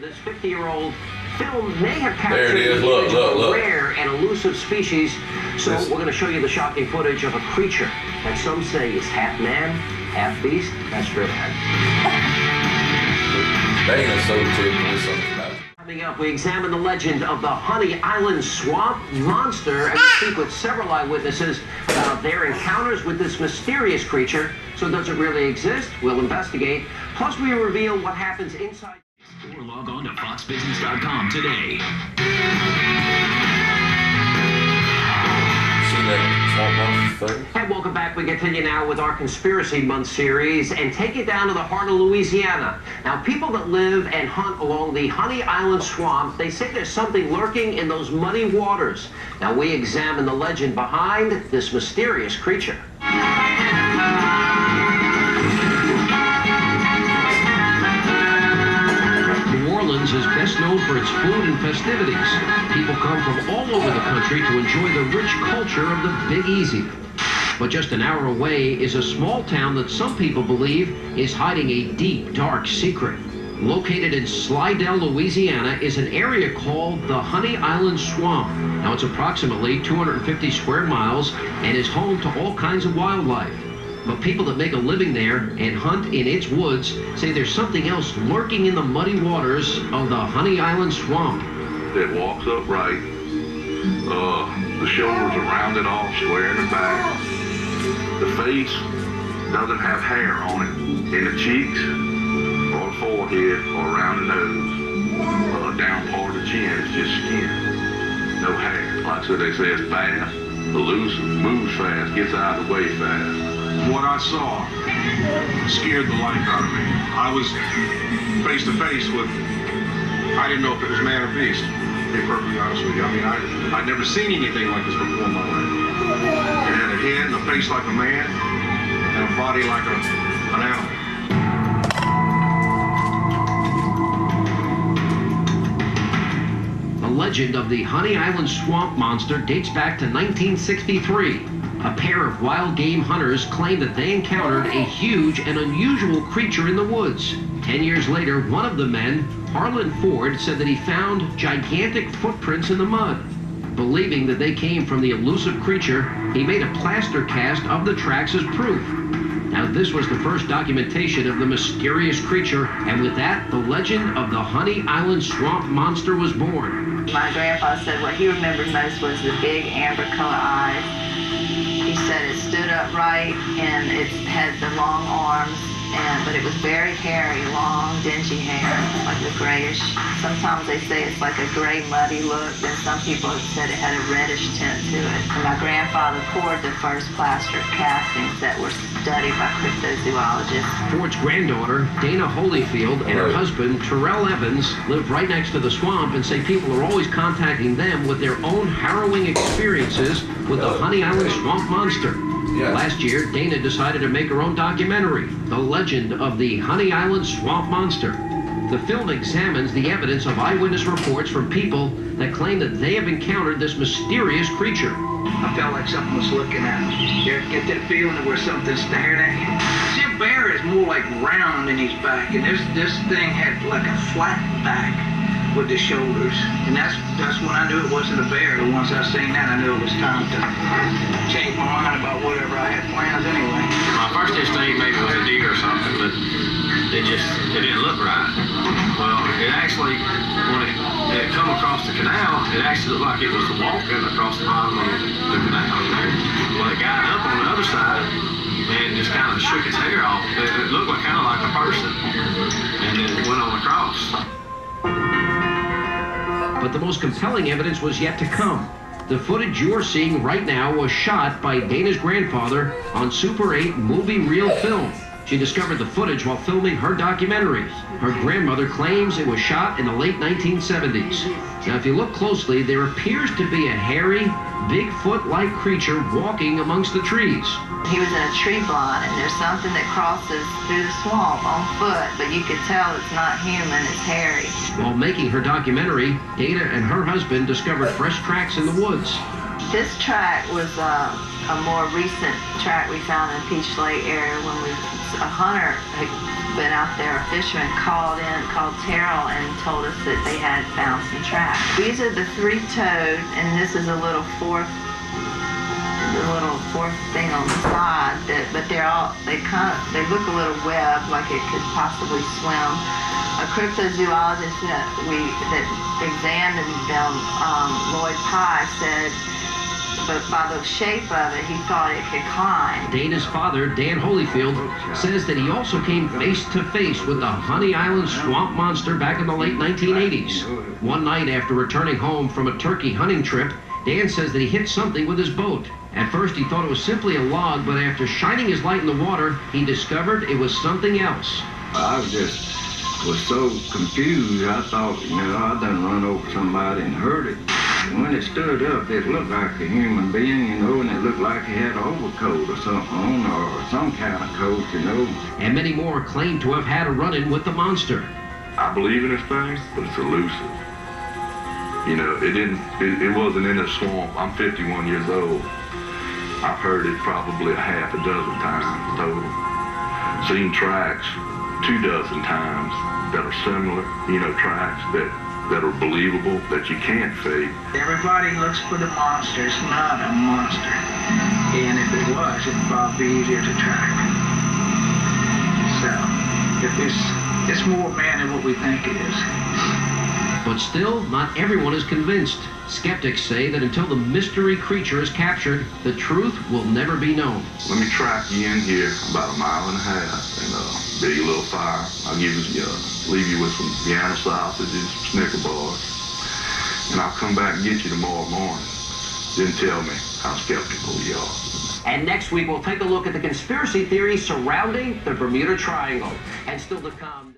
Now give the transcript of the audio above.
This 50-year-old film may have captured the image of a rare and elusive species, so we're going to show you the shocking footage of a creature that some say is half man, half beast. That's true. Dana's so typical. Coming up, we examine the legend of the Honey Island swamp monster and we speak with several eyewitnesses about their encounters with this mysterious creature. So does it really exist? We'll investigate. Plus, we reveal what happens inside. Or log on to foxbusiness.com today. And welcome back. We continue now with our Conspiracy Month series and take it down to the heart of Louisiana. Now, people that live and hunt along the Honey Island swamp, they say there's something lurking in those muddy waters. Now, we examine the legend behind this mysterious creature. Is best known for its food and festivities. People come from all over the country to enjoy the rich culture of the Big Easy. But just an hour away is a small town that some people believe is hiding a deep, dark secret. Located in Slidell, Louisiana, is an area called the Honey Island Swamp. Now, it's approximately 250 square miles and is home to all kinds of wildlife. But people that make a living there and hunt in its woods say there's something else lurking in the muddy waters of the Honey Island Swamp. It walks upright. The shoulders are rounded off, square in the back. The face doesn't have hair on it. In the cheeks, or the forehead, or around the nose. Down part of the chin is just skin. No hair. Like I said, they say it's fast, elusive, moves fast, gets out of the way fast. What I saw scared the life out of me. I was face to face with, I didn't know if it was man or beast, to be perfectly honest with you. I mean, I'd never seen anything like this before in my life. It had a head and a face like a man, and a body like an animal. The legend of the Honey Island Swamp Monster dates back to 1963. A pair of wild game hunters claimed that they encountered a huge and unusual creature in the woods. 10 years later, one of the men, Harlan Ford, said that he found gigantic footprints in the mud. Believing that they came from the elusive creature, he made a plaster cast of the tracks as proof. Now, this was the first documentation of the mysterious creature, and with that, the legend of the Honey Island Swamp Monster was born. My grandpa said what he remembered most was the big amber color eyes. He said it stood upright and it had the long arms, but it was very hairy, long, dingy hair, like a grayish. Sometimes they say it's like a gray, muddy look. Then some people have said it had a reddish tint to it. And my grandfather poured the first plaster castings that were studied by cryptozoologists. Ford's granddaughter, Dana Holyfield, and her husband, Terrell Evans, live right next to the swamp and say people are always contacting them with their own harrowing experiences with the Honey Island Swamp Monster. Last year, Dana decided to make her own documentary, The Legend of the Honey Island Swamp Monster. The film examines the evidence of eyewitness reports from people that claim that they have encountered this mysterious creature. I felt like something was looking at me. You get that feeling of where something's staring at you? See, a bear is more like round in his back, and this thing had like a flat back with the shoulders, and that's when I knew it wasn't a bear. And once I seen that, I knew it was time to change my mind about whatever I had plans anyway. My first instinct maybe was a deer or something, but it didn't look right. Well, it actually, when it come across the canal, it actually looked like it was walking across the bottom of the canal there. When it got up on the other side and just kind of shook its hair off, it looked like kind of like a person, and then it went on across. But the most compelling evidence was yet to come. The footage you're seeing right now was shot by Dana's grandfather on Super 8 movie reel film. She discovered the footage while filming her documentary. Her grandmother claims it was shot in the late 1970s. Now, if you look closely, there appears to be a hairy, Bigfoot-like creature walking amongst the trees. He was in a tree blind, and there's something that crosses through the swamp on foot, but you could tell it's not human, it's hairy. While making her documentary, Dana and her husband discovered fresh tracks in the woods. This track was a more recent track we found in Peach Lake area when a hunter had been out there, a fisherman called Terrell and told us that they had found some tracks. These are the three-toed, and this is the little fourth thing on the side. But they look a little webbed, like it could possibly swim. A cryptozoologist that examined them, Lloyd Pye, said, but by the shape of it, he thought it could climb. Dana's father, Dan Holyfield, says that he also came face to face with the Honey Island swamp monster back in the late 1980s. One night after returning home from a turkey hunting trip, Dan says that he hit something with his boat. At first he thought it was simply a log, but after shining his light in the water, he discovered it was something else. I was so confused. I thought, I done run over somebody and hurt it. And when it stood up, it looked like a human being, and it looked like he had an overcoat or something on, or some kind of coat, And many more claim to have had a run-in with the monster. I believe in this thing, but it's elusive. It wasn't in a swamp. I'm 51 years old. I've heard it probably a half a dozen times total. Seen tracks 24 times that are similar, tracks that are believable, that you can't fake. Everybody looks for the monster. It's not a monster. And if it was, it'd probably be easier to track. So, it's more man than what we think it is. But still, not everyone is convinced. Skeptics say that until the mystery creature is captured, the truth will never be known. Let me track you in here about 1.5 miles and build you a little fire. I'll leave you with some Vienna sausages, Snicker bars, and I'll come back and get you tomorrow morning. Then tell me how skeptical you are. And next week, we'll take a look at the conspiracy theories surrounding the Bermuda Triangle. And still to come...